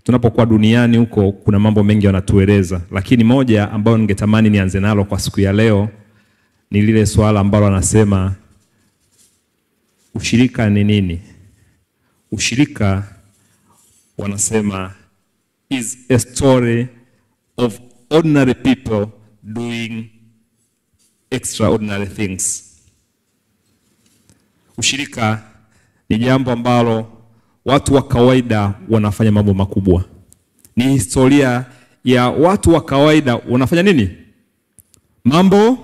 tunapokuwa duniani huko kuna mambo mengi wanatueleza, lakini moja ambayo ningetamani nianze nalo kwa siku ya leo ni lile swala ambalo anasema ushirika ni nini? Ushirika wanasema is a story of ordinary people doing extraordinary things. Ushirika ni jambo ambalo watu wa kawaida wanafanya mambo makubwa. Ni historia ya watu wa kawaida wanafanya nini? Mambo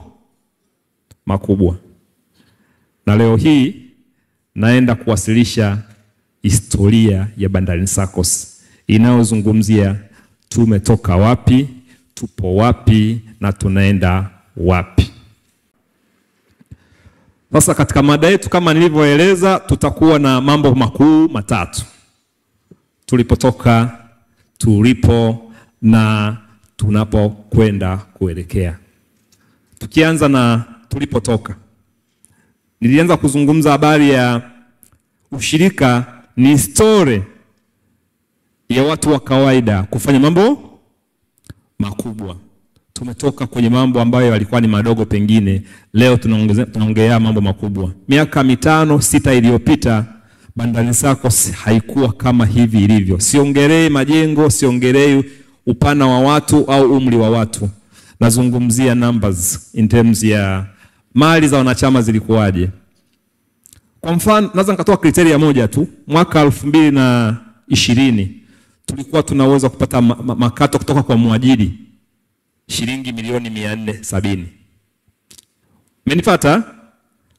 makubwa. Na leo hii naenda kuwasilisha historia ya Bandarini SACCOS inayozungumzia tumetoka wapi, tupo wapi na tunaenda wapi. Sasa katika mada yetu kama nilivyoeleza, tutakuwa na mambo makuu matatu: tulipotoka, tulipo na tunapokwenda kuelekea. Tukianza na tulipotoka, nilianza kuzungumza habari ya ushirika ni story ya watu wa kawaida kufanya mambo makubwa. Tumetoka kwenye mambo ambayo yalikuwa ni madogo pengine, leo tunaongea mambo makubwa. Miaka 5-6 iliyopita Bandarini SACCOS haikuwa kama hivi ilivyo. Siongelei majengo, siongelei upana wa watu au umri wa watu. Nazungumzia numbers in terms ya mali za wanachama zilikuwaje. Kwa mfano, naweza nikatoa kriteria moja tu. Mwaka 2020 tulikuwa tunaweza kupata makato kutoka kwa mwajiri shilingi milioni 470. Mmenifuata?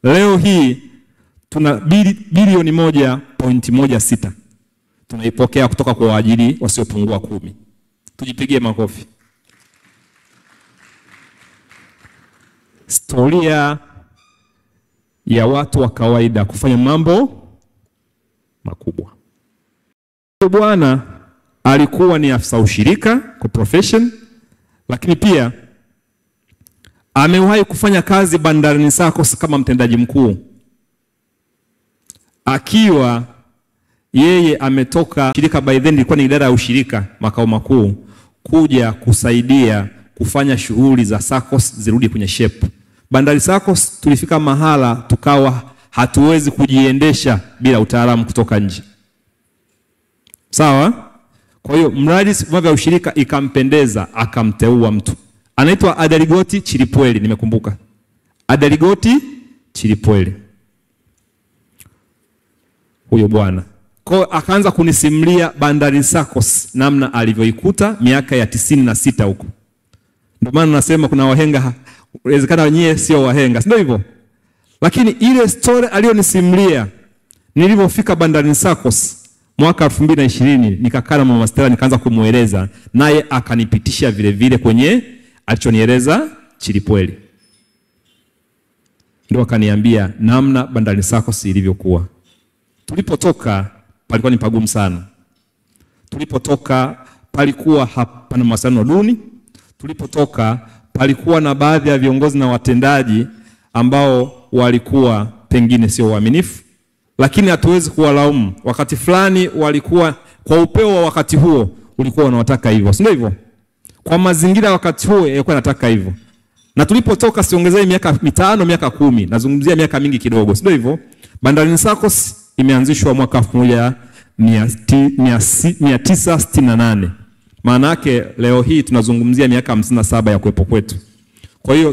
Leo hii tuna bilioni 1.16 tunaipokea kutoka kwa waajiri wasiopungua 10. Tujipigie makofi. Historia ya watu wa kawaida kufanya mambo makubwa. Bwana alikuwa ni afisa ushirika kwa profession, lakini pia amewahi kufanya kazi Bandarini SACCOS kama mtendaji mkuu, akiwa yeye ametoka shirika, by then ilikuwa ni idara ya ushirika makao makuu, kuja kusaidia kufanya shughuli za SACCOS zirudi kwenye shape. Bandarini SACCOS tulifika mahala tukawa hatuwezi kujiendesha bila utaalamu kutoka nje. Sawa? Kwa hiyo mradi wa ushirika ikampendeza, akamteua mtu. Anaitwa Adaligoti Chilipweli, nimekumbuka. Adaligoti Chilipweli. Huyo bwana. Kwa hiyo akaanza kunisimulia Bandarini SACCOS namna alivyoikuta miaka ya 96 huko. Ndio maana nasema kuna wahenga, inawezekana wenyewe sio wahenga, sio hivyo? Lakini ile story aliyonisimulia nilipofika Bandarini SACCOS mwaka 2020, nikakaa na Mama Stella nikaanza kumueleza, naye akanipitisha vile vile kwenye alichonieleza Chilipweli. Ndio akaniambia namna Bandarini SACCOS ilivyokuwa. Tulipotoka palikuwa ni pagumu sana. Tulipotoka palikuwa hapana mawasiliano duni. Tulipotoka palikuwa na baadhi ya viongozi na watendaji ambao walikuwa pengine sio waaminifu, lakini hatuwezi kuwalaumu. Wakati fulani walikuwa kwa upeo wa wakati huo ulikuwa unawataka hivyo, sio hivyo? Kwa mazingira wakati huo yalikuwa yanataka hivyo. Na tulipotoka siongezee miaka 5, miaka 10, nazungumzia miaka mingi kidogo, sio hivyo? Bandarini SACCOS imeanzishwa mwaka 1968. Maana yake leo hii tunazungumzia miaka 57 ya kuwepo kwetu. Kwa hiyo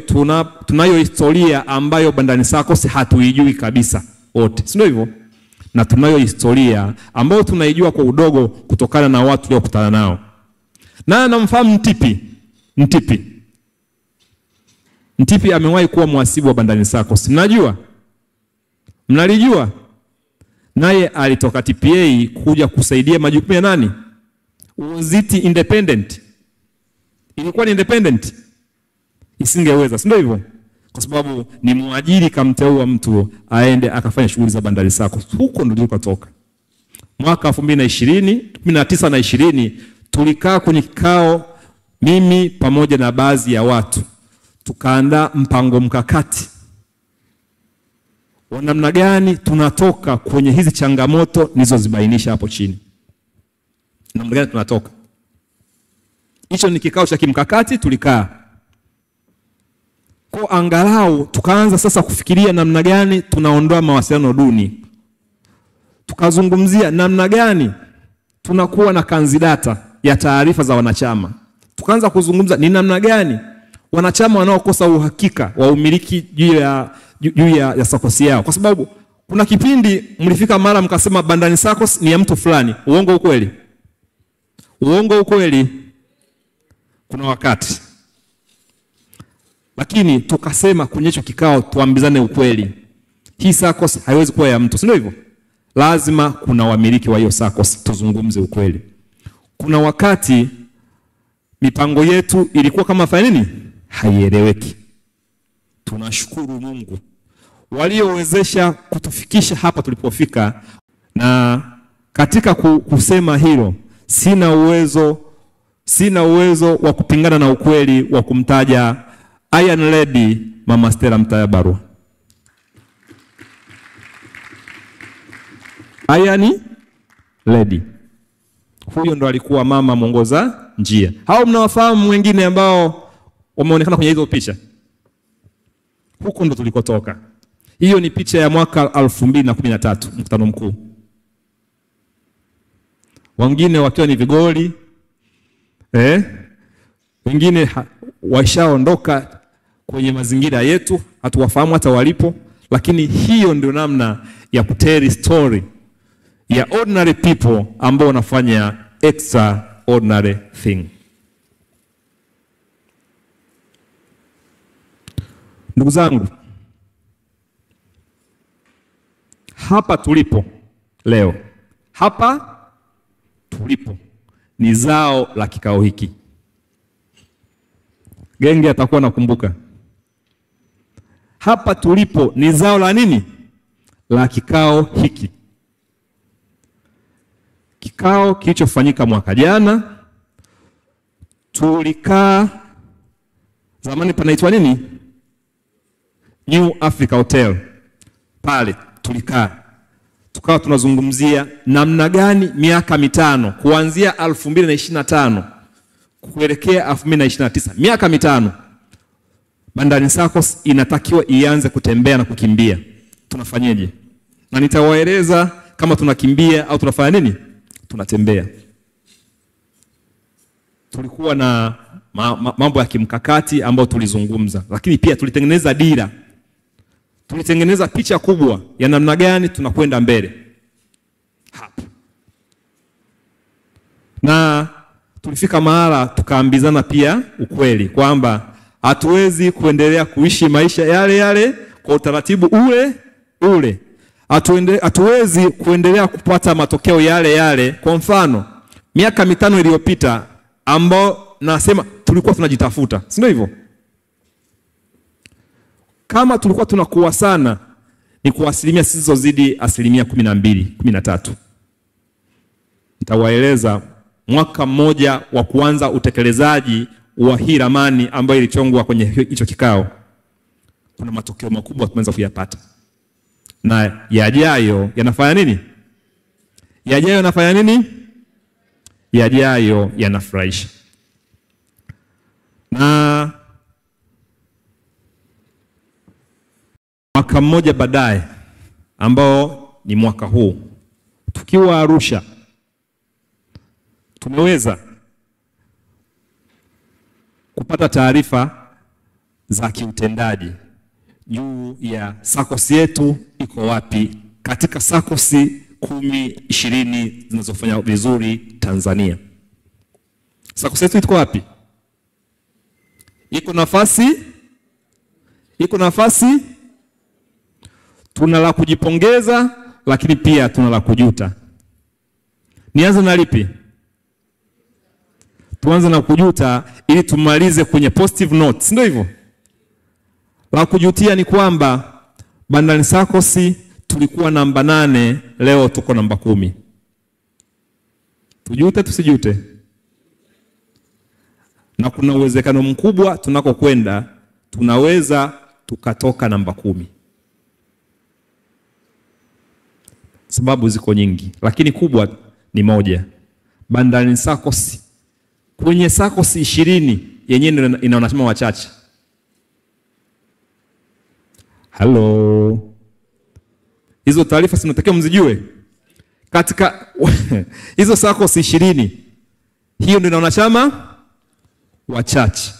tunayo historia ambayo Bandarini SACCOS hatuijui kabisa wote, sio hivyo? Na tunayo historia ambayo tunaijua kwa udogo kutokana na watu waliokutana nao. Na namfahamu Mtipi amewahi kuwa mhasibu wa Bandarini SACCOS. Mnalijua? Naye alitoka TPA kuja kusaidia majukumu ya nani? Was it independent? Ilikuwa ni independent? Isingeweza, sio hivyo? Kwa sababu ni muajiri kamteua mtu aende akafanya shughuli za Bandarini SACCOS. Huko ndio tulikotoka. Mwaka 2020, 19 na 20 tulikaa kwenye kikao, mimi pamoja na baadhi ya watu, tukaandaa mpango mkakati wa namna gani tunatoka kwenye hizi changamoto nilizozibainisha hapo chini. namna gani tunatoka. Hicho ni kikao cha kimkakati tulikaa. Kwa angalau tukaanza sasa kufikiria namna gani tunaondoa mawasiliano duni. Tukazungumzia namna gani tunakuwa na kanzidata ya taarifa za wanachama. Tukaanza kuzungumza ni namna gani wanachama wanaokosa uhakika wa umiliki juu ya SACCOS yao. Kwa sababu kuna kipindi mlifika mara mkasema Bandari SACCOS ni ya mtu fulani. Uongo ukweli? Uongo ukweli? Kuna wakati. Lakini tukasema kwenye hicho kikao tuambizane ukweli. Hii SACCOS haiwezi kuwa ya mtu, si ndio hivyo? Lazima kuna wamiliki wa hiyo SACCOS, tuzungumze ukweli. Kuna wakati mipango yetu ilikuwa kama fanya nini? Haieleweki. Tunashukuru Mungu waliowezesha kutufikisha hapa tulipofika, na katika kusema hilo sina uwezo wa kupingana na ukweli wa kumtaja Iron Lady Mama Stella Mtayabarwa. Iron Lady, huyo ndo alikuwa mama mwongoza njia. Hao mnawafahamu wengine ambao wameonekana kwenye hizo picha? Huko ndo tulikotoka. Hiyo ni picha ya mwaka 2013, mkutano mkuu. Wengine wakiwa ni vigoli, wengine washaondoka kwenye mazingira yetu, hatuwafahamu hata walipo, lakini hiyo ndio namna ya kutell story ya ordinary people ambao wanafanya extraordinary thing. Ndugu zangu, hapa tulipo leo, hapa tulipo ni zao la kikao hiki. Genge atakuwa nakumbuka. Hapa tulipo ni zao la nini? La kikao hiki. Kikao kilichofanyika mwaka jana, tulikaa zamani panaitwa nini? New Africa Hotel. Pale tulikaa. Tukawa tunazungumzia namna gani miaka mitano kuanzia 2025 kuelekea 2029, miaka mitano Bandari SACCOS inatakiwa ianze kutembea na kukimbia. Tunafanyeje? Na nitawaeleza kama tunakimbia au tunafanya nini? Tunatembea. Tulikuwa na mambo ya kimkakati ambayo tulizungumza, lakini pia tulitengeneza dira. Tulitengeneza picha kubwa ya namna gani tunakwenda mbele. Hapa. Na tulifika mahala tukaambizana pia ukweli kwamba hatuwezi kuendelea kuishi maisha yale yale kwa utaratibu ule. Hatuwezi kuendelea kupata matokeo yale yale. Kwa mfano, miaka mitano iliyopita ambao nasema tulikuwa tunajitafuta, si ndio hivyo? Kama tulikuwa tunakuwa sana ni kwa asilimia zisizozidi 12, 13. Nitawaeleza mwaka mmoja wa kuanza utekelezaji wa hii ramani ambayo ilichongwa kwenye hicho kikao. Kuna matokeo makubwa tumeanza kuyapata. Na yajayo yanafanya nini? Yajayo yanafanya nini? Yajayo yanafurahisha. Na mwaka mmoja baadaye ambao ni mwaka huu, tukiwa Arusha, tumeweza kupata taarifa za kiutendaji juu ya SACCOS yetu iko wapi katika SACCOS 10-20 zinazofanya vizuri Tanzania. SACCOS yetu iko wapi? Iko nafasi. Tuna la kujipongeza, lakini pia tuna la kujuta. Nianze na lipi? Tuanze na kujuta ili tumalize kwenye positive notes, ndio hivyo? La kujutia ni kwamba Bandari SACCOS tulikuwa namba 8, leo tuko namba 10. Tujute tusijute? Na kuna uwezekano mkubwa tunakokwenda tunaweza tukatoka namba 10. Sababu ziko nyingi, lakini kubwa ni moja. Bandarini SACCOS. Kwenye SACCOS 20 yenyewe ina wanachama wachache. Hello. Hizo taarifa sinatakiwa mzijue. Katika hizo SACCOS 20, hiyo ndio ina wanachama wachache.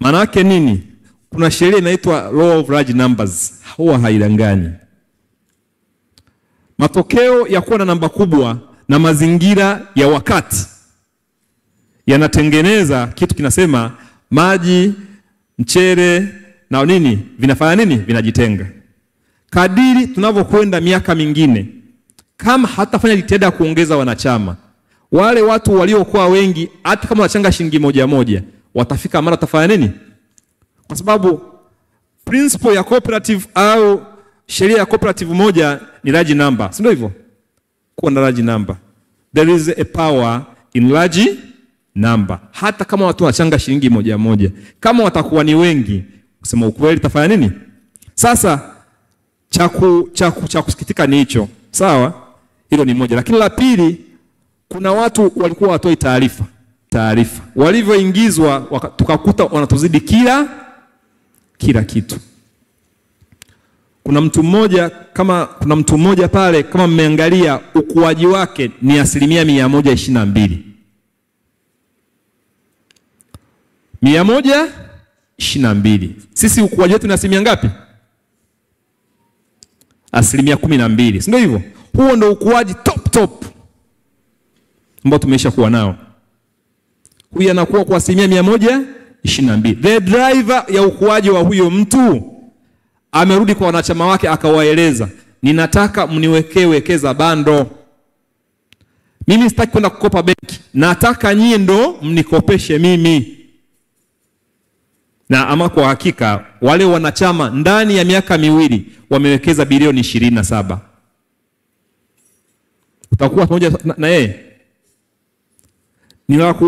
Maana yake nini? Kuna sheria inaitwa Law of Large Numbers. Huwa haidanganyi. Matokeo ya kuwa na namba kubwa na mazingira ya wakati yanatengeneza kitu kinasema maji, mchere na nini vinafanya nini? Vinajitenga. Kadiri tunavyokwenda miaka mingine, kama hatafanya jitihada kuongeza wanachama, wale watu waliokuwa wengi hata kama wanachanga shilingi moja watafika mara tafanya nini? Kwa sababu principle ya cooperative au sheria ya cooperative moja ni large number. Si ndio hivyo? Kuwa na large number. There is a power in large number. Hata kama watu wanachanga shilingi moja, kama watakuwa ni wengi, kusema ukweli tafanya nini? Sasa cha kusikitika ni hicho. Sawa? Hilo ni moja. Lakini la pili, kuna watu walikuwa watoi taarifa. Walivyoingizwa tukakuta wanatuzidi kila kitu. Kuna mtu mmoja pale, kama mmeangalia ukuaji wake ni 122%. 122. Sisi ukuaji wetu ni asilimia ngapi? 12%. Si ndio hivyo? Huo ndio ukuaji top ambao tumeisha kuwa nao. Huyu anakuwa kwa 122%. The driver ya ukuaji wa huyo mtu amerudi kwa wanachama wake akawaeleza, ninataka mniwekee wekeza bando. Mimi sitaki kwenda kukopa benki. Nataka nyie ndo mnikopeshe mimi. Na ama kwa hakika wale wanachama ndani ya miaka miwili wamewekeza bilioni 27. Utakuwa pamoja na yeye?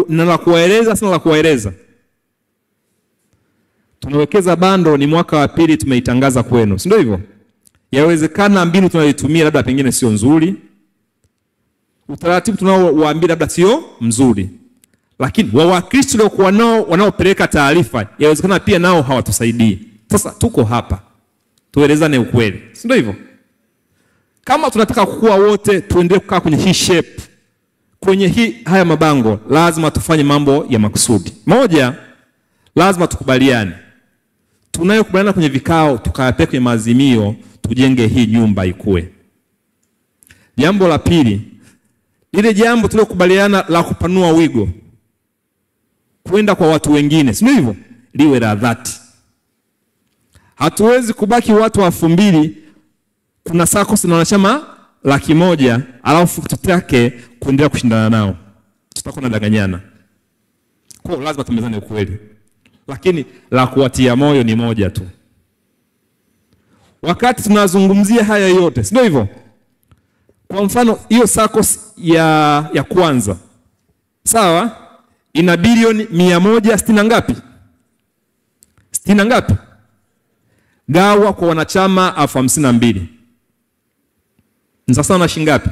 Nina kuwaeleza, sina la kuwaeleza. Tunawekeza bando ni mwaka wa pili tumeitangaza kwenu. Si ndio hivyo? Yawezekana mbinu tunayotumia labda pengine sio nzuri. Utaratibu tunaowaambia labda sio mzuri. Lakini Wakristo waliokuwa nao wanaopeleka taarifa, yawezekana pia nao hawatusaidii. Sasa tuko hapa. Tuelezane ukweli. Si ndio hivyo? Kama tunataka kukua wote, tuendelee kukaa kwenye hii shape. Kwenye haya mabango, lazima tufanye mambo ya makusudi. Moja, lazima tukubaliane. Tunayokubaliana kwenye vikao, tukayapeleka kwenye maazimio, tujenge hii nyumba ikue. Jambo la pili, ile jambo tulilokubaliana la kupanua wigo kwenda kwa watu wengine, si hivyo? Liwe la dhati. Hatuwezi kubaki watu 2000, kuna SACCOS na wanachama 100,000, alafu tutake kuendelea kushindana nao. Tutakuwa tunadanganyana. Kwa hiyo lazima tumezane ukweli. Lakini la kuwatia moyo ni moja tu. Wakati tunazungumzia haya yote, sio hivyo? Kwa mfano, hiyo SACCOS ya kwanza, sawa? Ina bilioni 160 ngapi? 60 ngapi? Gawa kwa wanachama 52,000. Ni sawa na shilingi ngapi?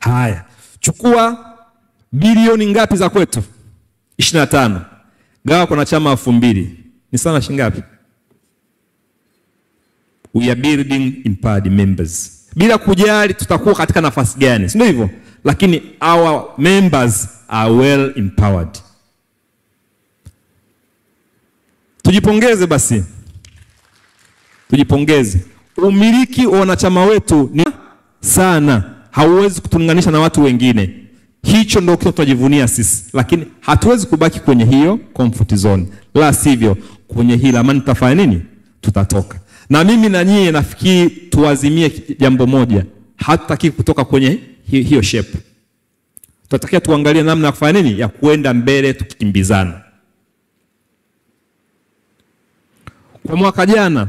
Haya, chukua bilioni ngapi za kwetu? 25. Gawa kwa wanachama 2,000. Ni sawa na shilingi ngapi? We are building empowered members. Bila kujali tutakuwa katika nafasi gani, si ndio hivyo? Lakini our members are well empowered. Tujipongeze basi. Tujipongeze. Umiliki wa wanachama wetu ni sana. Hauwezi kutulinganisha na watu wengine. Hicho ndio kitu tunajivunia sisi. Lakini hatuwezi kubaki kwenye hiyo comfort zone. La sivyo, kwenye hii ramani tutafanya nini? Tutatoka. Na mimi na nyie nafikiri tuazimie jambo moja. Hatutaki kutoka kwenye hiyo shape. Tunatakiwa tuangalie namna ya kufanya nini? Ya kuenda mbele tukikimbizana. Kwa mwaka jana,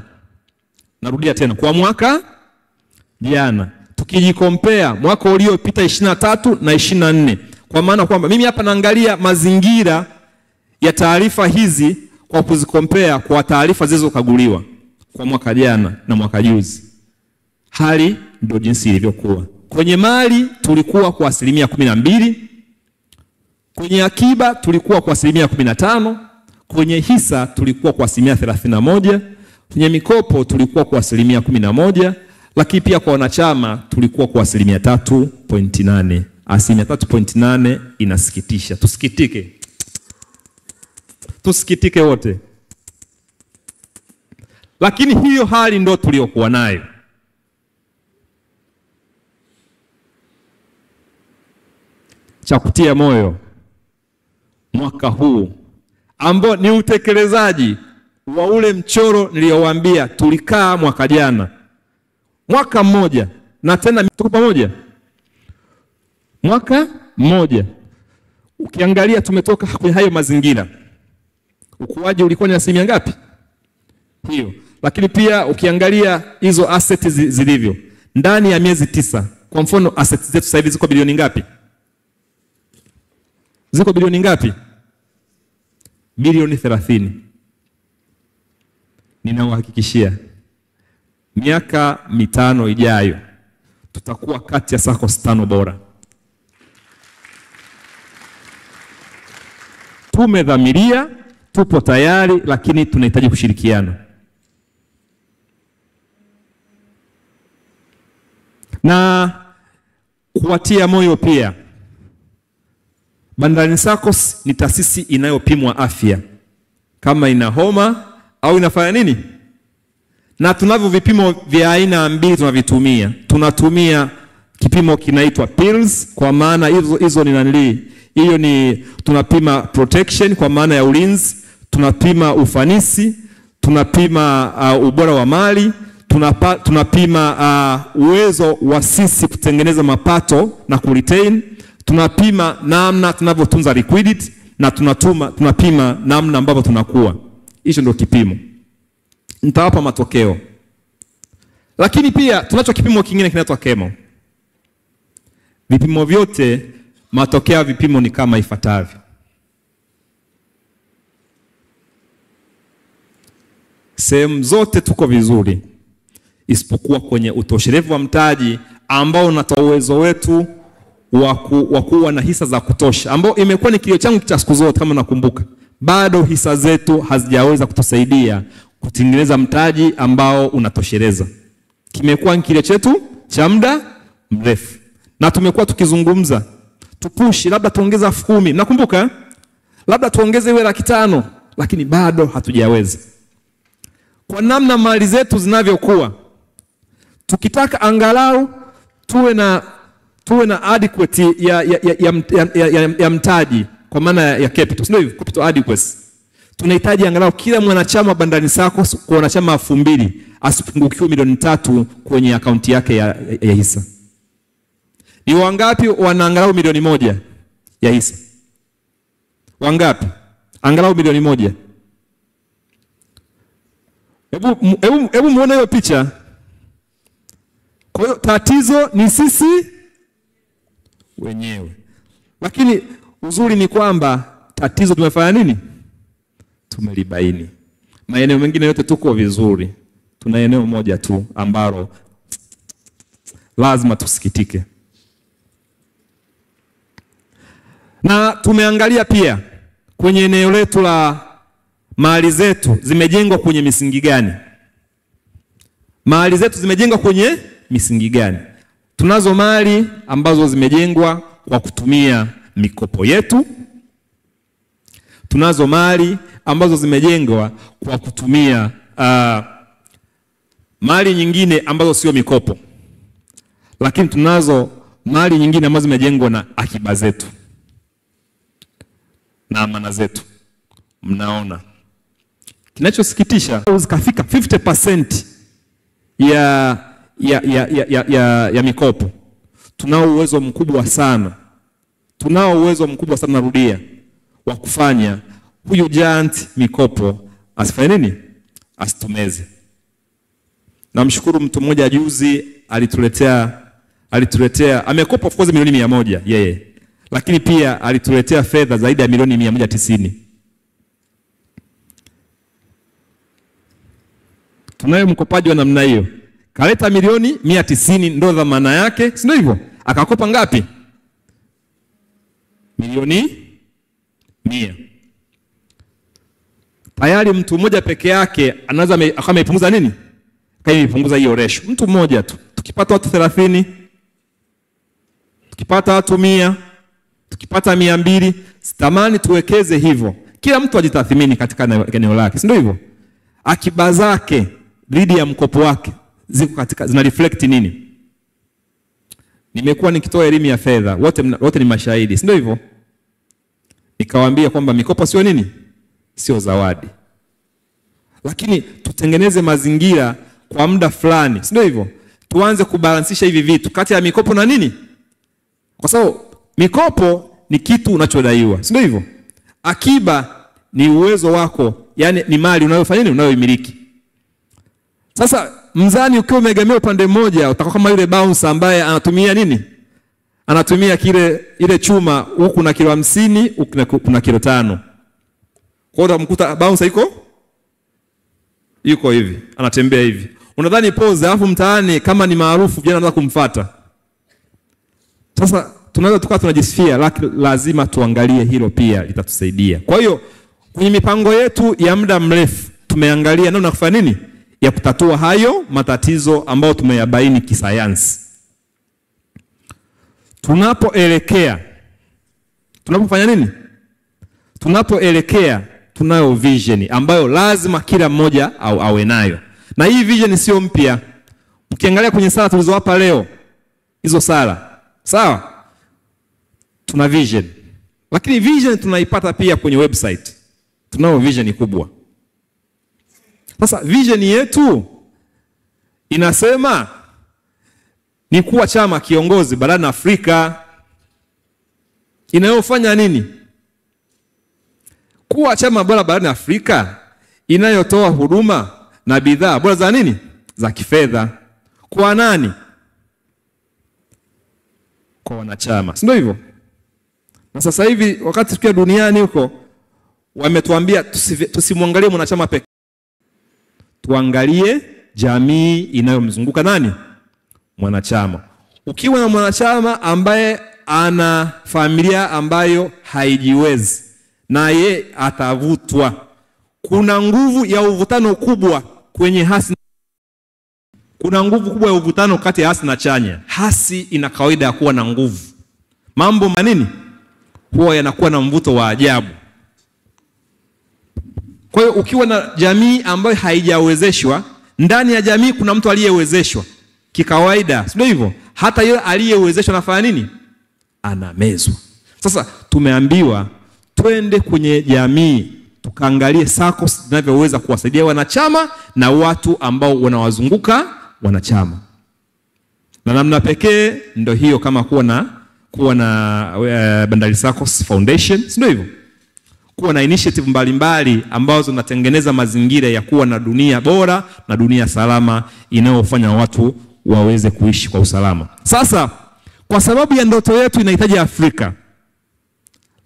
narudia tena, kwa mwaka jana tukijikompea mwaka uliopita 23 na 24, kwa maana kwamba mimi hapa naangalia mazingira ya taarifa hizi kwa kuzikompea kwa taarifa zilizokaguliwa kwa mwaka jana na mwaka juzi. Hali ndio jinsi ilivyokuwa. Kwenye mali tulikuwa kwa 12%, kwenye akiba tulikuwa kwa 15%, kwenye hisa tulikuwa kwa 31%, kwenye mikopo tulikuwa kwa 11%, lakini pia kwa wanachama tulikuwa kwa 3.8%. 3.8 inasikitisha. Tusikitike. Tusikitike wote. Lakini hiyo hali ndo tuliokuwa nayo. Cha kutia moyo mwaka huu ambao ni utekelezaji wa ule mchoro niliowaambia tulikaa mwaka jana. Mwaka mmoja na tena tuko pamoja. Mwaka mmoja. Ukiangalia tumetoka kwenye hayo mazingira. Ukuaji ulikuwa ni asilimia ngapi? Hiyo. Lakini pia ukiangalia hizo assets zilivyo ndani ya miezi 9. Kwa mfano assets zetu sasa hivi ziko bilioni ngapi? Ziko bilioni ngapi? Bilioni 30. Ninawahakikishia miaka 5 ijayo tutakuwa kati ya SACCOS 5 bora. Tumedhamiria, tupo tayari, lakini tunahitaji kushirikiana. Na kuwatia moyo pia, Bandarini SACCOS ni taasisi inayopimwa afya. Kama ina homa au inafanya nini? Na tunavyo vipimo vya aina mbili tunavitumia. Tunatumia kipimo kinaitwa PILS, kwa maana hizo ni nanili. Hiyo ni tunapima protection kwa maana ya ulinzi, tunapima ufanisi, tunapima ubora wa mali, tunapima uwezo wa sisi kutengeneza mapato na kuretain, tunapima namna tunavyotunza liquidity, na tunapima namna ambavyo tunakuwa. Hicho ndio kipimo. Nitawapa matokeo. Lakini pia tunacho kipimo kingine kinaitwa KEMO. Vipimo vyote, matokeo ya vipimo ni kama ifuatavyo. Sehemu zote tuko vizuri isipokuwa kwenye utoshelevu wa mtaji ambao unatoa uwezo wetu wa kuwa na hisa za kutosha, ambao imekuwa ni kilio changu cha siku zote. Kama nakumbuka, bado hisa zetu hazijaweza kutusaidia kutengeneza mtaji ambao unatosheleza. Kimekuwa ni kilio chetu cha muda mrefu, na tumekuwa tukizungumza tupushi, labda tuongeze 10,000. Nakumbuka labda tuongeze iwe 500,000, lakini bado hatujaweza. Kwa namna mali zetu zinavyokuwa, tukitaka angalau tuwe na adequate ya mtaji, kwa maana ya capital, sio hivyo, capital adequacy. Tunahitaji angalau kila mwanachama wa Bandarini SACCOS kwa wanachama 2,000 asipungukiwe milioni 3 kwenye akaunti yake ya hisa. Ni wangapi wanaangalau milioni 1 ya hisa? Wangapi? Angalau milioni 1. Hebu muone hiyo picha. Kwa hiyo tatizo ni sisi wenyewe. Lakini uzuri ni kwamba tatizo tumefanya nini? Tumelibaini. Maeneo mengine yote tuko vizuri. Tuna eneo moja tu ambalo lazima tusikitike. Na tumeangalia pia kwenye eneo letu la mali zetu zimejengwa kwenye misingi gani? Mali zetu zimejengwa kwenye misingi gani? Tunazo mali ambazo zimejengwa kwa kutumia mikopo yetu. Tunazo mali ambazo zimejengwa kwa kutumia mali nyingine ambazo sio mikopo. Lakini tunazo mali nyingine ambazo zimejengwa na akiba zetu na amana zetu. Mnaona, kinachosikitisha zikafika 50% ya mikopo. Tunao uwezo mkubwa sana. Narudia, wa kufanya huyu giant mikopo asifanye nini? Asitumeze. Namshukuru mtu mmoja juzi alituletea amekopa of course milioni 100 yeye. Lakini pia alituletea fedha zaidi ya milioni 190. Tunayo mkopaji wa namna hiyo. Kaleta milioni 190 ndo dhamana yake, si ndio hivyo? Akakopa ngapi? Milioni 100. Tayari mtu mmoja peke yake anaweza amepunguza nini? Kaipunguza hiyo ratio. Mtu mmoja tu. Tukipata watu 30, tukipata watu 100, tukipata 200, sitamani tuwekeze hivyo. Kila mtu ajitathmini katika eneo lake, si ndio hivyo? Akiba zake dhidi ya mkopo wake ziko katika zina reflect nini? Nimekuwa nikitoa elimu ya fedha, wote ni mashahidi, si ndio hivyo? Nikawaambia kwamba mikopo sio nini? Sio zawadi. Lakini tutengeneze mazingira kwa muda fulani, si ndio hivyo? Tuanze kubalansisha hivi vitu kati ya mikopo na nini? Kwa sababu mikopo ni kitu unachodaiwa, si ndio hivyo? Akiba ni uwezo wako, yani ni mali unayofanya nini? Unayoimiliki. Sasa mzani ukiwa umeegemea upande mmoja, utakuwa kama yule bouncer ambaye anatumia nini? Anatumia ile chuma, huku na kilo 50, huku kuna kilo 5. Kwa hiyo mkuta bouncer yuko hivi, anatembea hivi. Unadhani pose, alafu mtaani kama ni maarufu vijana wanaanza kumfuata. Sasa tunaweza tukawa tunajisifia, lakini lazima tuangalie hilo pia litatusaidia. Kwa hiyo kwenye mipango yetu ya muda mrefu tumeangalia namna kufanya nini ya kutatua hayo matatizo ambayo tumeyabaini kisayansi. Tunapofanya nini? Tunapoelekea tunayo vision ambayo lazima kila mmoja awe nayo. Na hii vision sio mpya. Ukiangalia kwenye sala tulizowapa leo, hizo sala, sawa? Tuna vision. Lakini vision tunaipata pia kwenye website. Tunayo vision kubwa. Sasa vision yetu inasema ni kuwa chama kiongozi barani Afrika. Inayofanya nini? Kuwa chama bora barani Afrika inayotoa huduma na bidhaa bora za nini? Za kifedha. Kwa nani? Kwa wanachama. Si ndio hivyo? Na sasa hivi wakati tukiwa duniani huko wametuambia tusimwangalie mwanachama pekee. Tuangalie jamii inayomzunguka nani? Mwanachama. Ukiwa na mwanachama ambaye ana familia ambayo haijiwezi, na ye atavutwa. Kuna nguvu ya uvutano kubwa kwenye hasi. Kuna nguvu kubwa ya uvutano kati ya hasi na chanya. Hasi ina kawaida ya kuwa na nguvu. Mambo manini huwa yanakuwa na mvuto wa ajabu. Kwa hiyo ukiwa na jamii ambayo haijawezeshwa, ndani ya jamii kuna mtu aliyewezeshwa. Kikawaida, sio hivyo? Hata yule aliyewezeshwa anafanya nini? Anamezwa. Sasa tumeambiwa twende kwenye jamii tukaangalie SACCOS zinavyoweza kuwasaidia wanachama na watu ambao wanawazunguka wanachama. Na namna pekee ndio hiyo, kama kuwa na Bandari SACCOS Foundation, sio hivyo? Kuwa na initiative mbalimbali ambazo zinatengeneza mazingira ya kuwa na dunia bora na dunia salama inayofanya watu waweze kuishi kwa usalama. Sasa kwa sababu ya ndoto yetu inahitaji Afrika,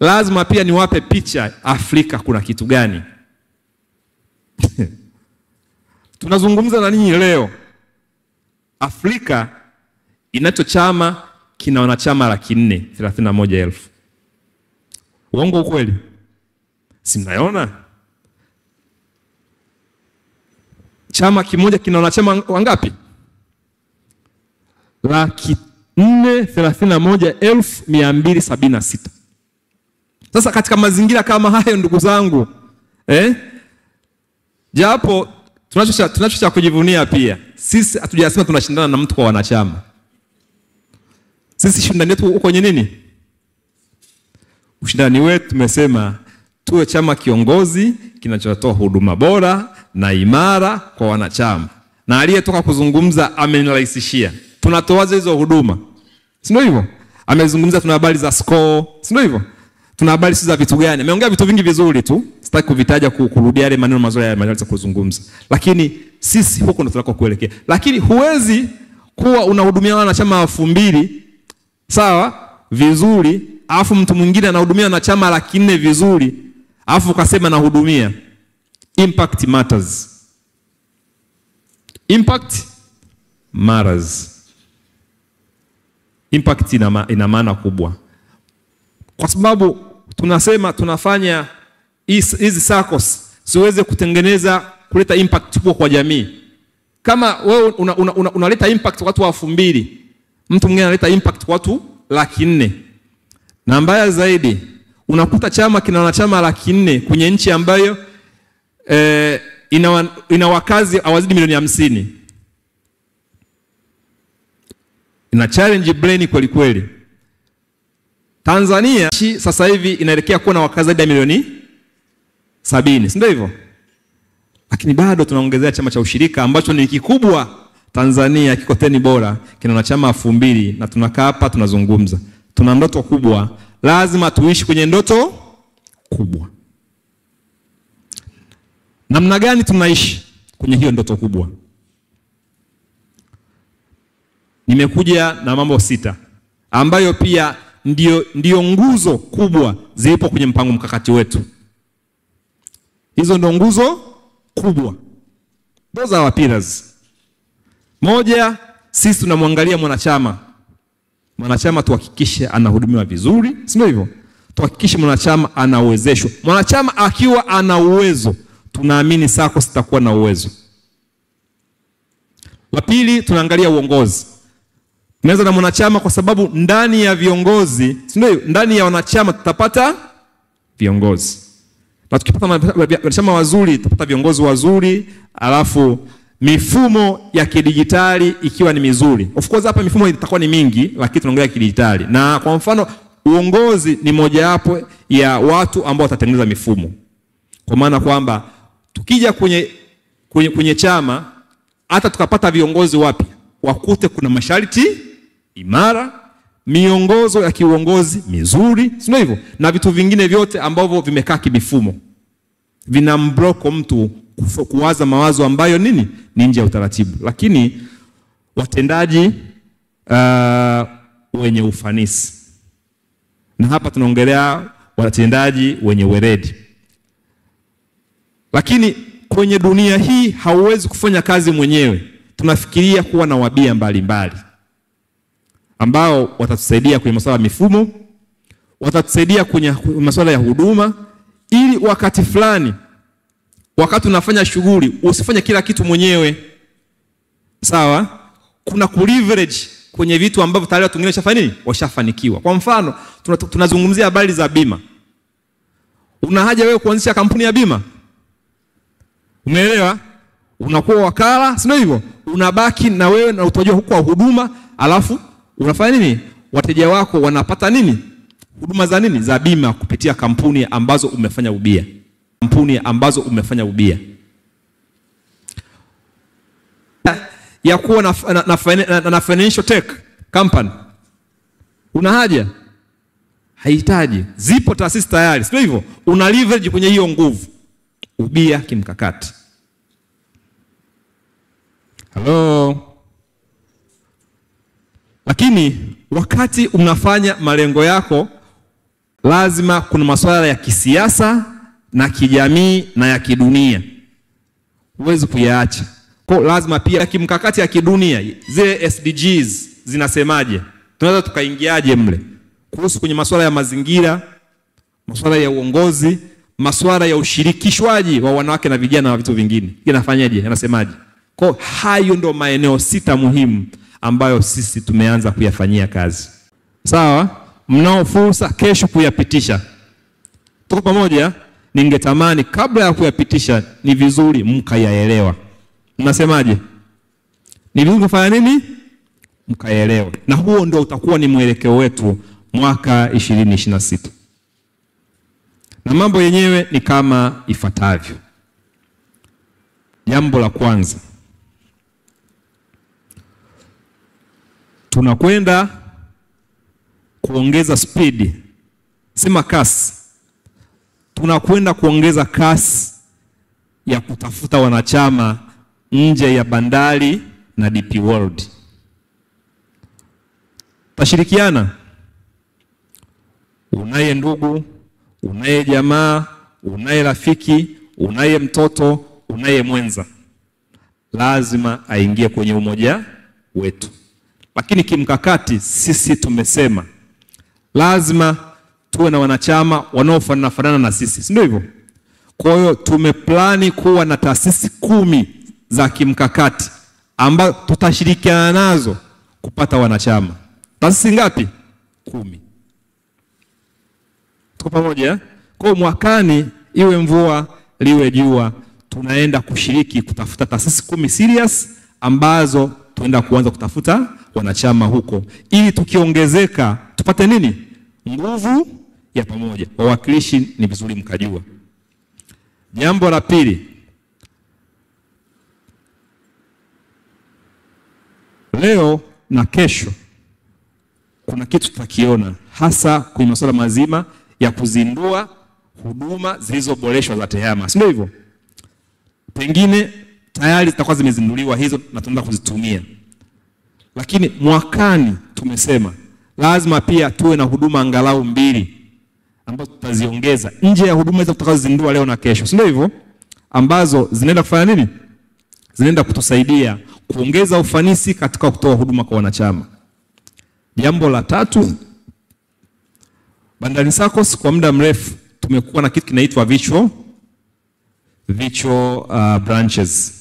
lazima pia niwape picha Afrika kuna kitu gani. Tunazungumza na ninyi leo. Afrika inacho chama kina wanachama 431,000. Uongo ukweli? Si mnaona? Chama kimoja kina wanachama wangapi? 431,276. Sasa katika mazingira kama hayo, ndugu zangu, japo tunacho cha kujivunia pia. Sisi hatujasema tunashindana na mtu kwa wanachama. Sisi shindani yetu uko kwenye nini? Ushindani wetu tumesema tuwe chama kiongozi kinachotoa huduma bora na imara kwa wanachama. Na aliyetoka kuzungumza amenirahisishia. Tunatoaje hizo huduma? Si ndio hivyo? Amezungumza tuna habari za score, si ndio hivyo? Tuna habari za vitu gani? Ameongea vitu vingi vizuri tu. Sitaki kuvitaja kurudia yale maneno mazuri ya kuzungumza. Lakini sisi huko ndo tunako kuelekea. Lakini huwezi kuwa unahudumia wanachama 2,000 sawa vizuri, alafu mtu mwingine anahudumia wanachama 400 vizuri, alafu ukasema nahudumia. Impact matters. Impact matters. Impact ina maana kubwa. Kwa sababu tunasema tunafanya hizi SACCOS siweze kuleta impact kubwa kwa jamii. Kama wewe unaleta impact kwa watu 2,000, mtu mwingine analeta impact kwa watu 400,000. Na mbaya zaidi, unakuta chama kina wanachama 400,000 kwenye nchi ambayo ina wakazi hawazidi milioni 50. Ina challenge brain kweli kweli. Tanzania sasa hivi inaelekea kuwa na wakazi zaidi ya milioni 70, si ndio hivyo? Lakini bado tunaongezea chama cha ushirika ambacho ni kikubwa Tanzania, kiko 10 bora, kina wanachama 2,000 na tunakaa hapa tunazungumza. Tuna ndoto kubwa, lazima tuishi kwenye ndoto kubwa. Namna gani tunaishi kwenye hiyo ndoto kubwa? Nimekuja na mambo 6 ambayo pia ndio nguzo kubwa zipo kwenye mpango mkakati wetu. Hizo ndio nguzo kubwa. Those are our pillars. Moja, sisi tunamwangalia mwanachama. Mwanachama tuhakikishe anahudumiwa vizuri, si ndio hivyo? Tuhakikishe mwanachama anawezeshwa. Mwanachama akiwa ana uwezo, tunaamini SACCOS itakuwa na uwezo. La pili, tunaangalia uongozi. Tunaweza na mwanachama kwa sababu ndani ya viongozi, si ndio? Ndani ya wanachama tutapata viongozi. Na tukipata wanachama wazuri, tutapata viongozi wazuri, alafu mifumo ya kidijitali ikiwa ni mizuri. Of course hapa mifumo itakuwa ni mingi, lakini tunaongelea kidijitali. Na kwa mfano uongozi ni mojawapo ya watu ambao watatengeneza mifumo. Kwa maana kwamba tukija kwenye chama, hata tukapata viongozi wapi, wakute kuna masharti imara, miongozo ya kiuongozi mizuri, sio hivyo? Na vitu vingine vyote ambavyo vimekaa kimifumo. Vinambloko mtu kuwaza mawazo ambayo ni nje ya utaratibu. Lakini watendaji wenye ufanisi. Na hapa tunaongelea watendaji wenye weledi. Lakini kwenye dunia hii hauwezi kufanya kazi mwenyewe. Tunafikiria kuwa na wabia mbalimbali ambao watatusaidia kwenye masuala ya mifumo, watatusaidia kwenye masuala ya huduma, ili wakati fulani, wakati unafanya shughuli, usifanye kila kitu mwenyewe. Sawa? Kuna kuleverage kwenye vitu ambavyo tayari watu wengine washafanikiwa. Kwa mfano, tunazungumzia habari za bima. Una haja wewe kuanzisha kampuni ya bima? Umeelewa? Unakuwa wakala, sio hivyo? Unabaki na wewe na utojua huko wa huduma, alafu unafanya nini? Wateja wako wanapata nini? Huduma za nini? Za bima kupitia kampuni ambazo umefanya ubia. Kampuni ambazo umefanya ubia. Ya kuwa na financial tech company. Una haja? Haihitaji. Zipo taasisi tayari, sio hivyo? Una leverage kwenye hiyo nguvu. Ubia kimkakati. Hello. Lakini wakati unafanya malengo yako, lazima kuna masuala ya kisiasa na kijamii na ya kidunia. Huwezi kuyaacha. Kwa lazima pia kimkakati ya kidunia, zile SDGs zinasemaje? Tunaweza tukaingiaje mle? Kuhusu kwenye masuala ya mazingira, masuala ya uongozi, masuala ya ushirikishwaji wa wanawake na vijana na vitu vingine. Yanafanyaje? Yanasemaje? Kwa hayo ndo maeneo 6 muhimu ambayo sisi tumeanza kuyafanyia kazi. Sawa? Mnao fursa kesho kuyapitisha. Tuko pamoja? Ningetamani kabla ya kuyapitisha ni vizuri mkayaelewa. Mnasemaje? Ni vizuri kufanya nini? Mkayaelewa. Na huo ndio utakuwa ni mwelekeo wetu mwaka 2026. Na mambo yenyewe ni kama ifuatavyo. Jambo la kwanza, tunakwenda kuongeza speed, sema kasi. Tunakwenda kuongeza kasi ya kutafuta wanachama nje ya bandari na DP World. Tashirikiana. Unaye ndugu, unaye jamaa, unaye rafiki, unaye mtoto, unaye mwenza. Lazima aingie kwenye umoja wetu. Lakini kimkakati sisi tumesema lazima tuwe na wanachama wanaofanana na sisi, si ndio hivyo? Kwa hiyo tumeplani kuwa na taasisi 10 za kimkakati ambazo tutashirikiana nazo kupata wanachama. Taasisi ngapi? 10. Tuko pamoja? Kwa mwakani, iwe mvua liwe jua, tunaenda kushiriki kutafuta taasisi 10 serious ambazo tunaenda kuanza kutafuta wanachama huko, ili tukiongezeka tupate nini? Nguvu ya pamoja. Wawakilishi ni vizuri mkajua. Jambo la pili, leo na kesho kuna kitu tutakiona, hasa kwenye masuala mazima ya kuzindua huduma zilizoboreshwa za TEHAMA, si ndio hivyo? Pengine tayari zitakuwa zimezinduliwa hizo na tunaenda kuzitumia. Lakini mwakani tumesema lazima pia tuwe na huduma angalau 2 ambazo tutaziongeza nje ya huduma hizo tutakazozindua leo na kesho, si ndio hivyo? Ambazo zinaenda kufanya nini? Zinaenda kutusaidia kuongeza ufanisi katika kutoa huduma kwa wanachama. Jambo la tatu, Bandari SACCOS kwa muda mrefu tumekuwa na kitu kinaitwa virtual branches.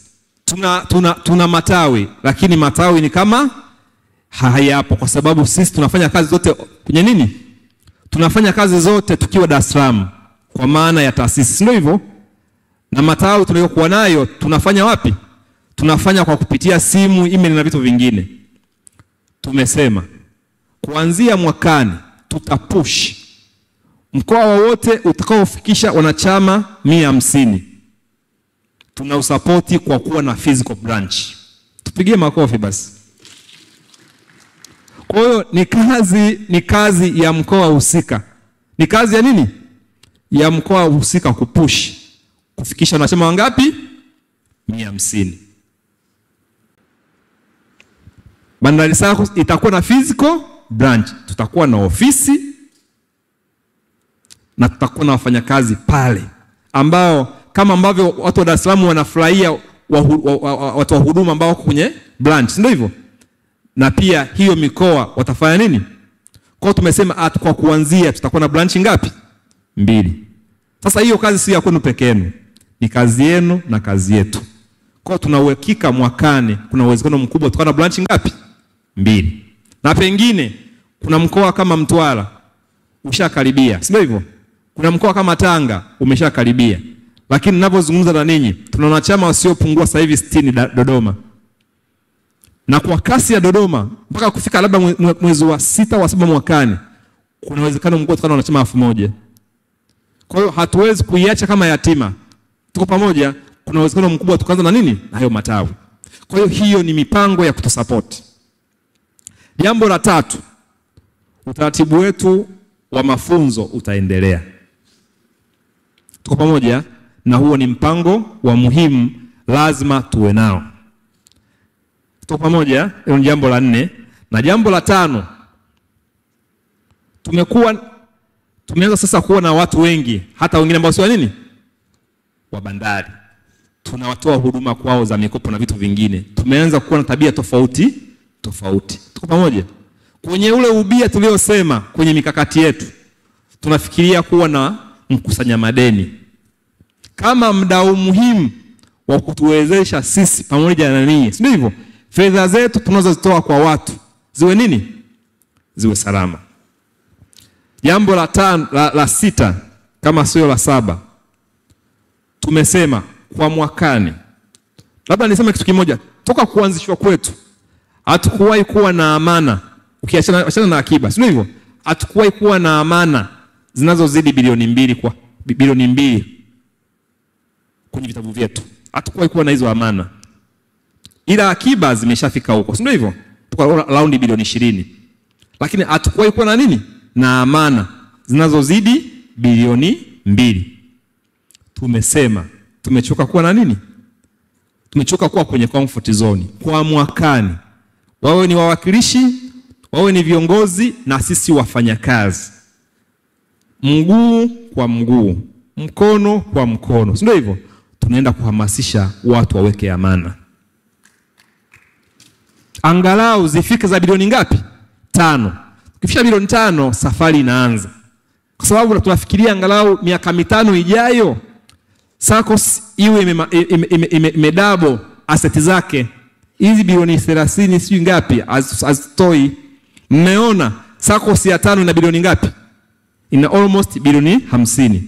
Tuna matawi, lakini matawi ni kama hayapo, kwa sababu sisi tunafanya kazi zote kwenye nini? Tunafanya kazi zote tukiwa Dar es Salaam kwa maana ya taasisi, ndio hivyo? Na matawi tunayokuwa nayo tunafanya wapi? Tunafanya kwa kupitia simu, email na vitu vingine. Tumesema kuanzia mwakani tutapush mkoa wowote utakaofikisha wanachama 150 tuna usapoti kwa kuwa na physical branch. Tupigie makofi basi. Kwa hiyo ni kazi ya mkoa husika. Ni kazi ya nini? Ya mkoa husika kupush kufikisha wanachama wangapi? 150. Bandari SACCOS itakuwa na physical branch. Tutakuwa na ofisi na tutakuwa na wafanyakazi pale ambao kama ambavyo watu wa Dar es Salaam wanafurahia watu wa huduma ambao wako kwenye branch, ndio hivyo? Na pia hiyo mikoa watafanya nini? Kwa tumesema kwa kuanzia tutakuwa na branch ngapi? 2. Sasa hiyo kazi si ya kwenu peke yenu, ni kazi yenu na kazi yetu. Kwa tuna uhakika mwakani kuna uwezekano mkubwa tutakuwa na branch ngapi? 2. Na pengine kuna mkoa kama Mtwara ushakaribia, sio hivyo? Kuna mkoa kama Tanga umeshakaribia. Lakini ninapozungumza na ninyi, tuna wanachama wasiopungua sasa hivi 60 Dodoma. Na kwa kasi ya Dodoma mpaka kufika labda mwezi wa 6 wa 7 mwakani, kuna uwezekano mkubwa tutakuwa na wanachama 1000. Kwa hiyo hatuwezi kuiacha kama yatima. Tuko pamoja, kuna uwezekano mkubwa tukaanza na nini? Na hayo matawi. Kwa hiyo hiyo ni mipango ya kutusupport. Jambo la tatu, utaratibu wetu wa mafunzo utaendelea. Tuko pamoja, na huo ni mpango wa muhimu, lazima tuwe nao. Tuko pamoja, hilo ni jambo la 4. Na jambo la 5, tumeanza sasa kuwa na watu wengi, hata wengine ambao sio nini? Wa bandari. Tunawatoa huduma kwao za mikopo na vitu vingine. Tumeanza kuwa na tabia tofauti. Tuko pamoja? Kwenye ule ubia tuliosema kwenye mikakati yetu, tunafikiria kuwa na mkusanya madeni kama mdau muhimu wa kutuwezesha sisi pamoja na ninyi, sio hivyo? Fedha zetu tunazozitoa kwa watu ziwe nini? Ziwe salama. Jambo la 6 kama sio la 7, tumesema kwa mwakani, labda niseme kitu kimoja, toka kuanzishwa kwetu hatukuwahi kuwa na amana, ukiachana na akiba, sio hivyo? Hatukuwahi kuwa na amana zinazozidi bilioni 2 kwenye vitabu vyetu. Hatukuwahi kuwa na hizo amana. Ila akiba zimeshafika huko, sio hivyo? Tuko around bilioni 20. Lakini hatukuwahi kuwa na nini? Na amana zinazozidi bilioni 2. Tumesema tumechoka kuwa na nini? Tumechoka kuwa kwenye comfort zone. Kwa mwakani, wawe ni wawakilishi, wawe ni viongozi na sisi wafanyakazi, mguu kwa mguu, mkono kwa mkono, sio hivyo? Tunaenda kuhamasisha watu waweke amana. angalau zifike za bilioni ngapi? 5. Ukifika bilioni 5 safari inaanza. Kwa sababu tunafikiria angalau miaka 5 ijayo SACCOS iwe imedouble asset zake. Hizi bilioni 30 sio ngapi azitoi. Mmeona SACCOS ya 5 ina bilioni ngapi? Ina almost bilioni 50.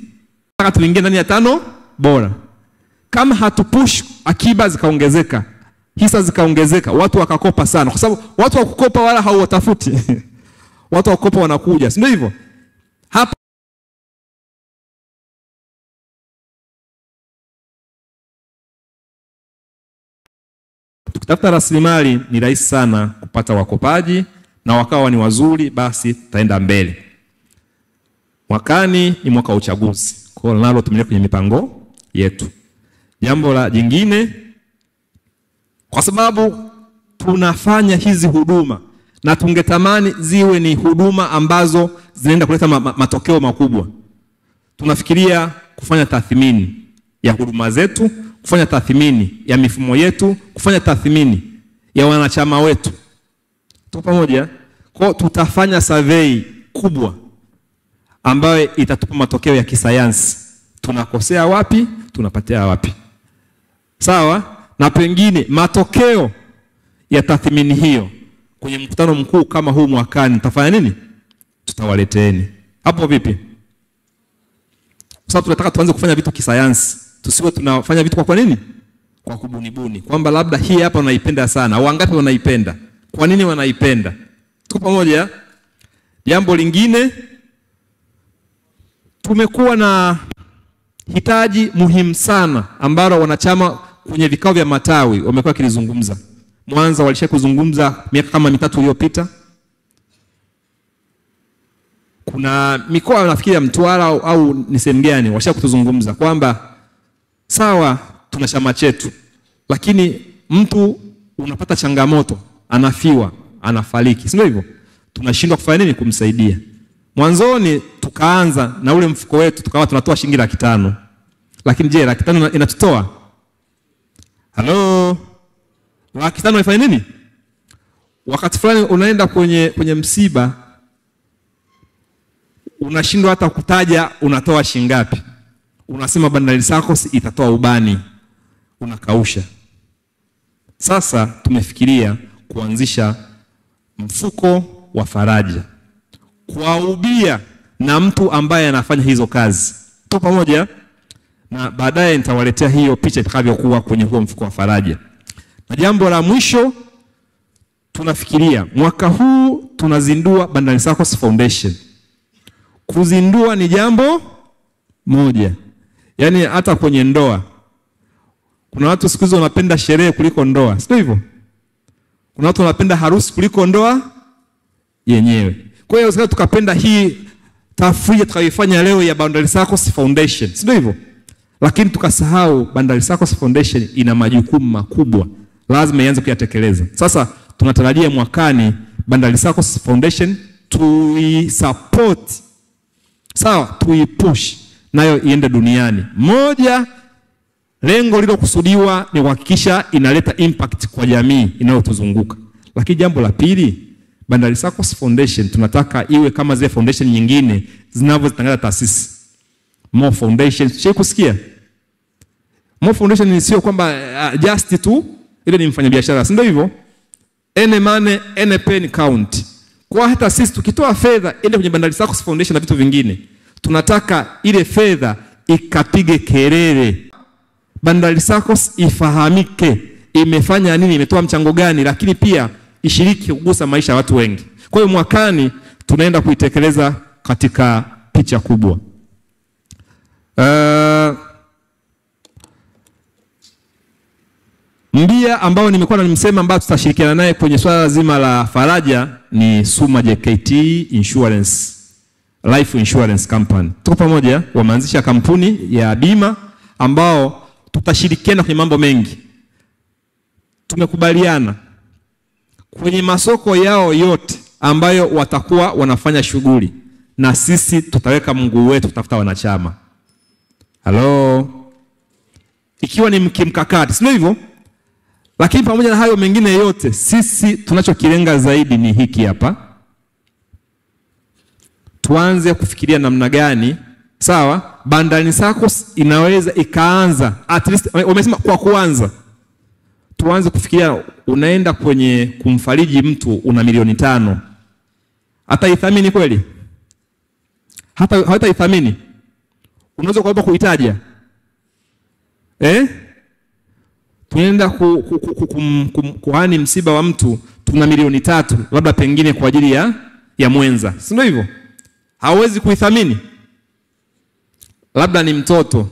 Sasa tuingie ndani ya 5 bora. Kama hatupush akiba zikaongezeka, hisa zikaongezeka, watu wakakopa sana, kwa sababu watu wa kukopa wala hawatafuti. Watu wa kukopa wanakuja, si ndio hivyo? Hapa tukitafuta rasilimali ni rahisi sana kupata wakopaji, na wakawa ni wazuri, basi tutaenda mbele. Mwakani ni mwaka wa uchaguzi, kwa hiyo nalo tumeleka kwenye mipango yetu. Jambo la jingine, kwa sababu tunafanya hizi huduma na tungetamani ziwe ni huduma ambazo zinaenda kuleta matokeo makubwa, tunafikiria kufanya tathmini ya huduma zetu, kufanya tathmini ya mifumo yetu, kufanya tathmini ya wanachama wetu. Tuko pamoja? Kwa tutafanya survey kubwa ambayo itatupa matokeo ya kisayansi. Tunakosea wapi, tunapatia wapi. Sawa? Na pengine matokeo ya tathmini hiyo kwenye mkutano mkuu kama huu mwakani tutafanya nini? Tutawaleteeni. Hapo vipi? Kwa sababu tunataka tuanze kufanya vitu kisayansi. Tusiwe tunafanya vitu kwa nini? Kwa kubunibuni. Kwamba labda hii hapa wanaipenda sana, au wangapi wanaipenda? Kwa nini wanaipenda? Tuko pamoja? Jambo lingine, tumekuwa na hitaji muhimu sana ambalo wanachama kwenye vikao vya matawi wamekuwa kilizungumza. Mwanza walisha kuzungumza miaka kama 3 iliyopita. Kuna mikoa nafikiri Mtwara au ni sehemu gani walisha kutuzungumza kwamba sawa tuna chama chetu, lakini mtu unapata changamoto, anafiwa, anafariki, si ndio hivyo? Tunashindwa kufanya nini kumsaidia. Mwanzoni tukaanza na ule mfuko wetu tukawa tunatoa shilingi 500. Lakini je, 500 inatutoa? Halo? 500 ifanye nini? Wakati fulani unaenda kwenye msiba, unashindwa hata kutaja unatoa shilingi ngapi. Unasema Bandari SACCOS itatoa ubani, unakausha. Sasa tumefikiria kuanzisha mfuko wa faraja kwa ubia na mtu ambaye anafanya hizo kazi. Tuko pamoja? Na baadaye nitawaletea hiyo picha itakavyokuwa kwenye huo mfuko wa faraja. Na jambo la mwisho, tunafikiria mwaka huu tunazindua Bandari SACCOS Foundation. Kuzindua ni jambo moja. Yaani hata kwenye ndoa kuna watu siku hizo wanapenda sherehe kuliko ndoa, sio hivyo? Kuna watu wanapenda harusi kuliko ndoa yenyewe. Kwa hiyo sasa tukapenda hii tafrija tukaifanya leo ya Bandari SACCOS Foundation, sio hivyo? Lakini tukasahau Bandari SACCOS Foundation ina majukumu makubwa, lazima ianze kuyatekeleza. Sasa tunatarajia mwakani Bandari SACCOS Foundation tuisupport, sawa, tuipush nayo iende duniani. Moja, lengo lilokusudiwa ni kuhakikisha inaleta impact kwa jamii inayotuzunguka. Lakini jambo la pili, Bandari SACCOS Foundation tunataka iwe kama zile foundation nyingine zinavyozitangaza taasisi. More foundations, sio kusikia? More foundation ni sio kwamba just tu ile ni mfanyabiashara, si ndio hivyo? Any money, any pen count. Kwa hata sisi tukitoa fedha ile kwenye Bandari SACCOS Foundation na vitu vingine, tunataka ile fedha ikapige kelele. Bandari SACCOS ifahamike, imefanya nini, imetoa mchango gani, lakini pia ishiriki kugusa maisha ya watu wengi. Kwa hiyo mwakani tunaenda kuitekeleza katika picha kubwa. Mbia ambao nimekuwa nimesema ambao tutashirikiana naye kwenye swala zima la faraja ni Suma JKT Insurance, Life Insurance Company. Tuko pamoja, wameanzisha kampuni ya bima ambao tutashirikiana kwenye mambo mengi. Tumekubaliana kwenye masoko yao yote ambayo watakuwa wanafanya shughuli, na sisi tutaweka mguu wetu kutafuta wanachama. Halo? Ikiwa ni mkimkakati, sio hivyo? Lakini pamoja na hayo mengine yote, sisi tunachokilenga zaidi ni hiki hapa. Tuanze kufikiria namna gani, sawa, Bandari SACCOS inaweza ikaanza, at least wamesema kwa kuanza. Tuanze kufikiria, unaenda kwenye kumfariji mtu una milioni 5. Hata ithamini kweli? Hata ithamini. Unaweza kuomba kuitaja. Tunaenda kuhani msiba wa mtu, tuna milioni 3 labda pengine kwa ajili ya mwenza. Si ndio hivyo? Hawezi kuithamini. Labda ni mtoto,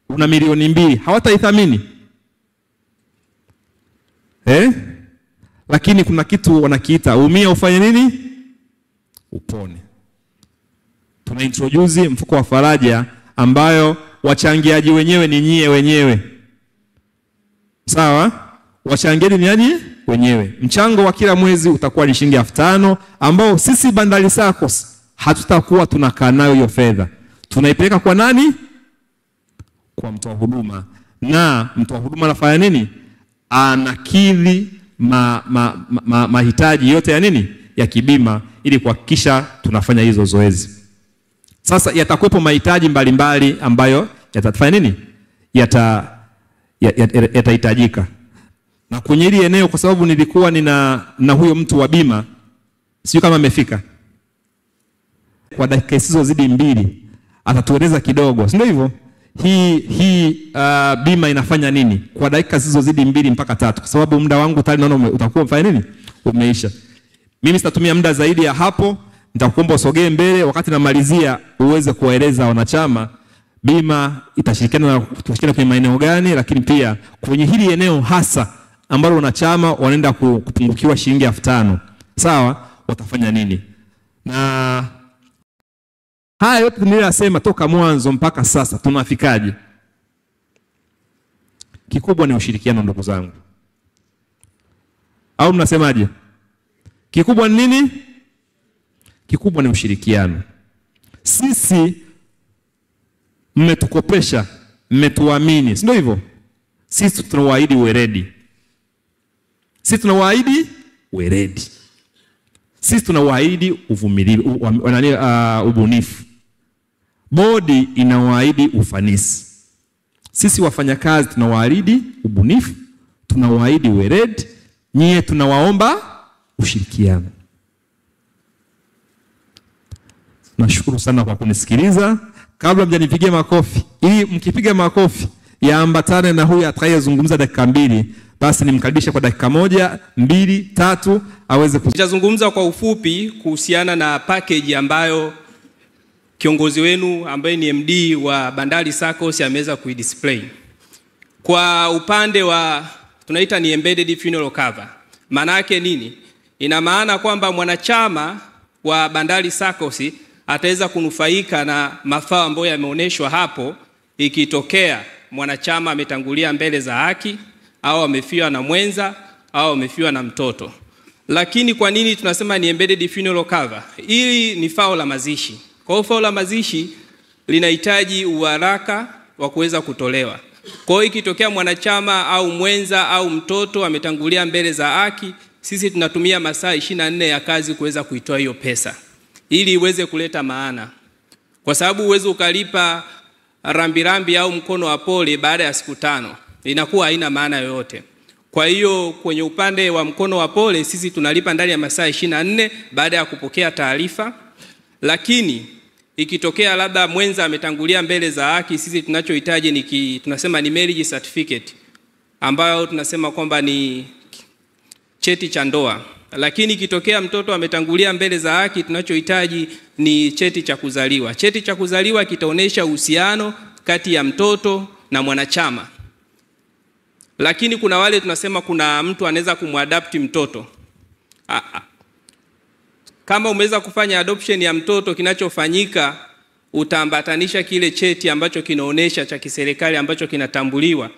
una milioni 2, hawataithamini. Lakini kuna kitu wanakiita umia ufanye nini? Upone. Tuna introduce mfuko wa faraja ambayo wachangiaji wenyewe ni nyie wenyewe. Sawa? Wachangiaji ni nani? Wenyewe. Mchango wa kila mwezi utakuwa ni shilingi 5,000 ambao sisi Bandari SACCOS hatutakuwa tunakaa nayo hiyo fedha. Tunaipeleka kwa nani? Kwa mtoa huduma. Na mtoa huduma anafanya nini? Anakidhi mahitaji yote ya nini? Ya kibima, ili kuhakikisha tunafanya hizo zoezi. Sasa yatakuwepo mahitaji mbalimbali ambayo yatatufanya nini? Yatahitajika. Na kwenye hili eneo, kwa sababu nilikuwa na huyo mtu wa bima, sio kama amefika. Kwa dakika isizozidi 2 atatueleza kidogo, si ndio hivyo? Hii bima inafanya nini kwa dakika zisizozidi 2 mpaka 3, kwa sababu muda wangu tayari naona utakuwa umefanya nini? Umeisha. Mimi sitatumia muda zaidi ya hapo. Nitakuomba usogee mbele wakati namalizia uweze kuwaeleza wanachama bima itashirikiana kwenye maeneo gani, lakini pia kwenye hili eneo hasa ambalo wanachama wanaenda kupungukiwa shilingi 5,000. Sawa, watafanya nini? Na haya yote niliyosema toka mwanzo mpaka sasa tunafikaje? Kikubwa ni ushirikiano, ndugu zangu. Au mnasemaje? Kikubwa ni nini? Kikubwa ni ushirikiano. Sisi mmetukopesha, mmetuamini, si ndio hivyo? Sisi tunawaahidi weredi. Sisi tunawaahidi weredi. Sisi tunawaahidi uvumilivu, ubunifu. Bodi inawaahidi ufanisi. Sisi wafanyakazi tunawaahidi ubunifu, tunawaahidi weredi. Nyie tunawaomba ushirikiano. Nashukuru sana kwa kunisikiliza. Kabla mjanipigie makofi, ili mkipiga makofi yaambatane na huyu atakayezungumza dakika 2, basi nimkaribishe kwa dakika 1, 2, 3 aweze Nitazungumza kwa ufupi kuhusiana na package ambayo kiongozi wenu ambaye ni MD wa Bandari SACCOS ameweza kuidisplay. Kwa upande wa tunaita ni embedded funeral cover. Maana yake nini? Ina maana kwamba mwanachama wa Bandari SACCOS ataweza kunufaika na mafao ambayo yameonyeshwa hapo, ikitokea mwanachama ametangulia mbele za haki, au amefiwa na mwenza, au amefiwa na mtoto. Lakini kwa nini tunasema ni embedded funeral cover? Hili ni fao la mazishi. Kwa hiyo fao la mazishi linahitaji uharaka wa kuweza kutolewa. Kwa hiyo ikitokea mwanachama au mwenza au mtoto ametangulia mbele za haki, sisi tunatumia masaa 24 ya kazi kuweza kuitoa hiyo pesa, ili iweze kuleta maana. Kwa sababu uweze ukalipa rambirambi au mkono wa pole baada ya siku 5, inakuwa haina maana yoyote. Kwa hiyo kwenye upande wa mkono wa pole sisi tunalipa ndani ya masaa 24 baada ya kupokea taarifa. Lakini ikitokea labda mwenza ametangulia mbele za haki, sisi tunachohitaji tunasema ni marriage certificate, ambayo tunasema kwamba ni cheti cha ndoa. Lakini ikitokea mtoto ametangulia mbele za haki, tunachohitaji ni cheti cha kuzaliwa. Cheti cha kuzaliwa kitaonesha uhusiano kati ya mtoto na mwanachama. Lakini kuna wale tunasema kuna mtu anaweza kumadapt mtoto. Kama umeweza kufanya adoption ya mtoto, kinachofanyika utaambatanisha kile cheti ambacho kinaonesha cha kiserikali ambacho kinatambuliwa,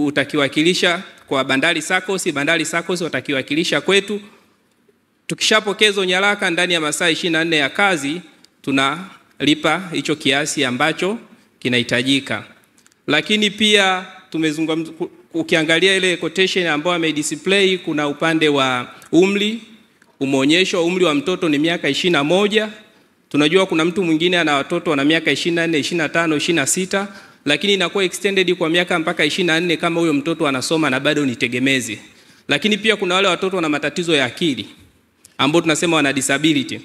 utakiwakilisha kwa Bandari SACCOS. Bandari SACCOS watakiwakilisha kwetu. Tukishapokezo nyaraka ndani ya masaa 24 ya kazi, tunalipa hicho kiasi ambacho kinahitajika. Lakini pia tumezungumza ukiangalia ile quotation ambayo amedisplay, kuna upande wa umri umeonyeshwa, umri wa mtoto ni miaka 21. Tunajua kuna mtu mwingine ana watoto wana miaka 24, 25, 26, lakini inakuwa extended kwa miaka mpaka 24 kama huyo mtoto anasoma na bado ni tegemezi. Lakini pia kuna wale watoto wana matatizo ya akili ambao tunasema wana disability.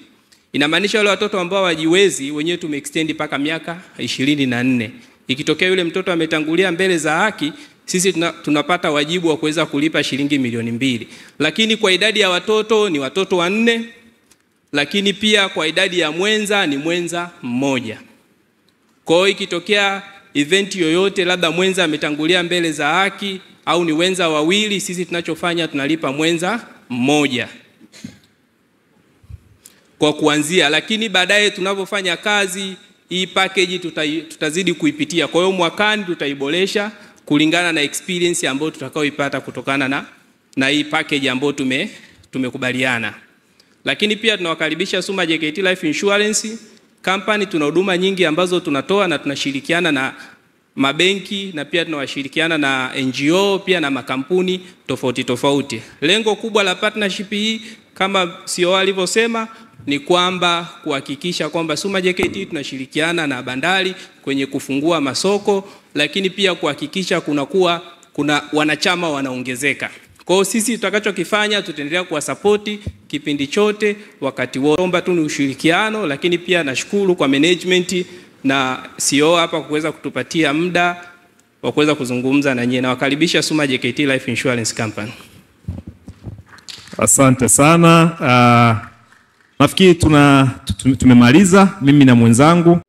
Inamaanisha wale watoto ambao hawajiwezi wenyewe tumeextend mpaka miaka 24. Ikitokea yule mtoto ametangulia mbele za haki, sisi tunapata wajibu wa kuweza kulipa shilingi milioni 2. Lakini kwa idadi ya watoto ni watoto 4, lakini pia kwa idadi ya mwenza ni mwenza mmoja. Kwa hiyo ikitokea event yoyote, labda mwenza ametangulia mbele za haki au ni wenza wawili, sisi tunachofanya tunalipa mwenza mmoja kwa kuanzia. Lakini baadaye tunapofanya kazi hii package tutazidi kuipitia. Kwa hiyo mwakani tutaiboresha kulingana na experience ambayo tutakaoipata kutokana na hii package ambayo tumekubaliana. Lakini pia tunawakaribisha Suma JKT Life Insurance Company. Tuna huduma nyingi ambazo tunatoa na tunashirikiana na mabenki na pia tunawashirikiana na NGO pia na makampuni tofauti tofauti. Lengo kubwa la partnership hii kama CEO alivyosema ni kwamba kuhakikisha kwamba Suma JKT tunashirikiana na bandari kwenye kufungua masoko, lakini pia kuhakikisha kuna wanachama wanaongezeka. Kwa hiyo sisi tutakachokifanya tutaendelea kuwasapoti kipindi chote wakati wote. Omba tu ni ushirikiano, lakini pia nashukuru kwa management na CEO hapa kuweza kutupatia muda wa kuweza kuzungumza na nyinyi. Nawakaribisha Suma JKT Life Insurance Company. Asante sana. Nafikiri tumemaliza mimi na mwenzangu.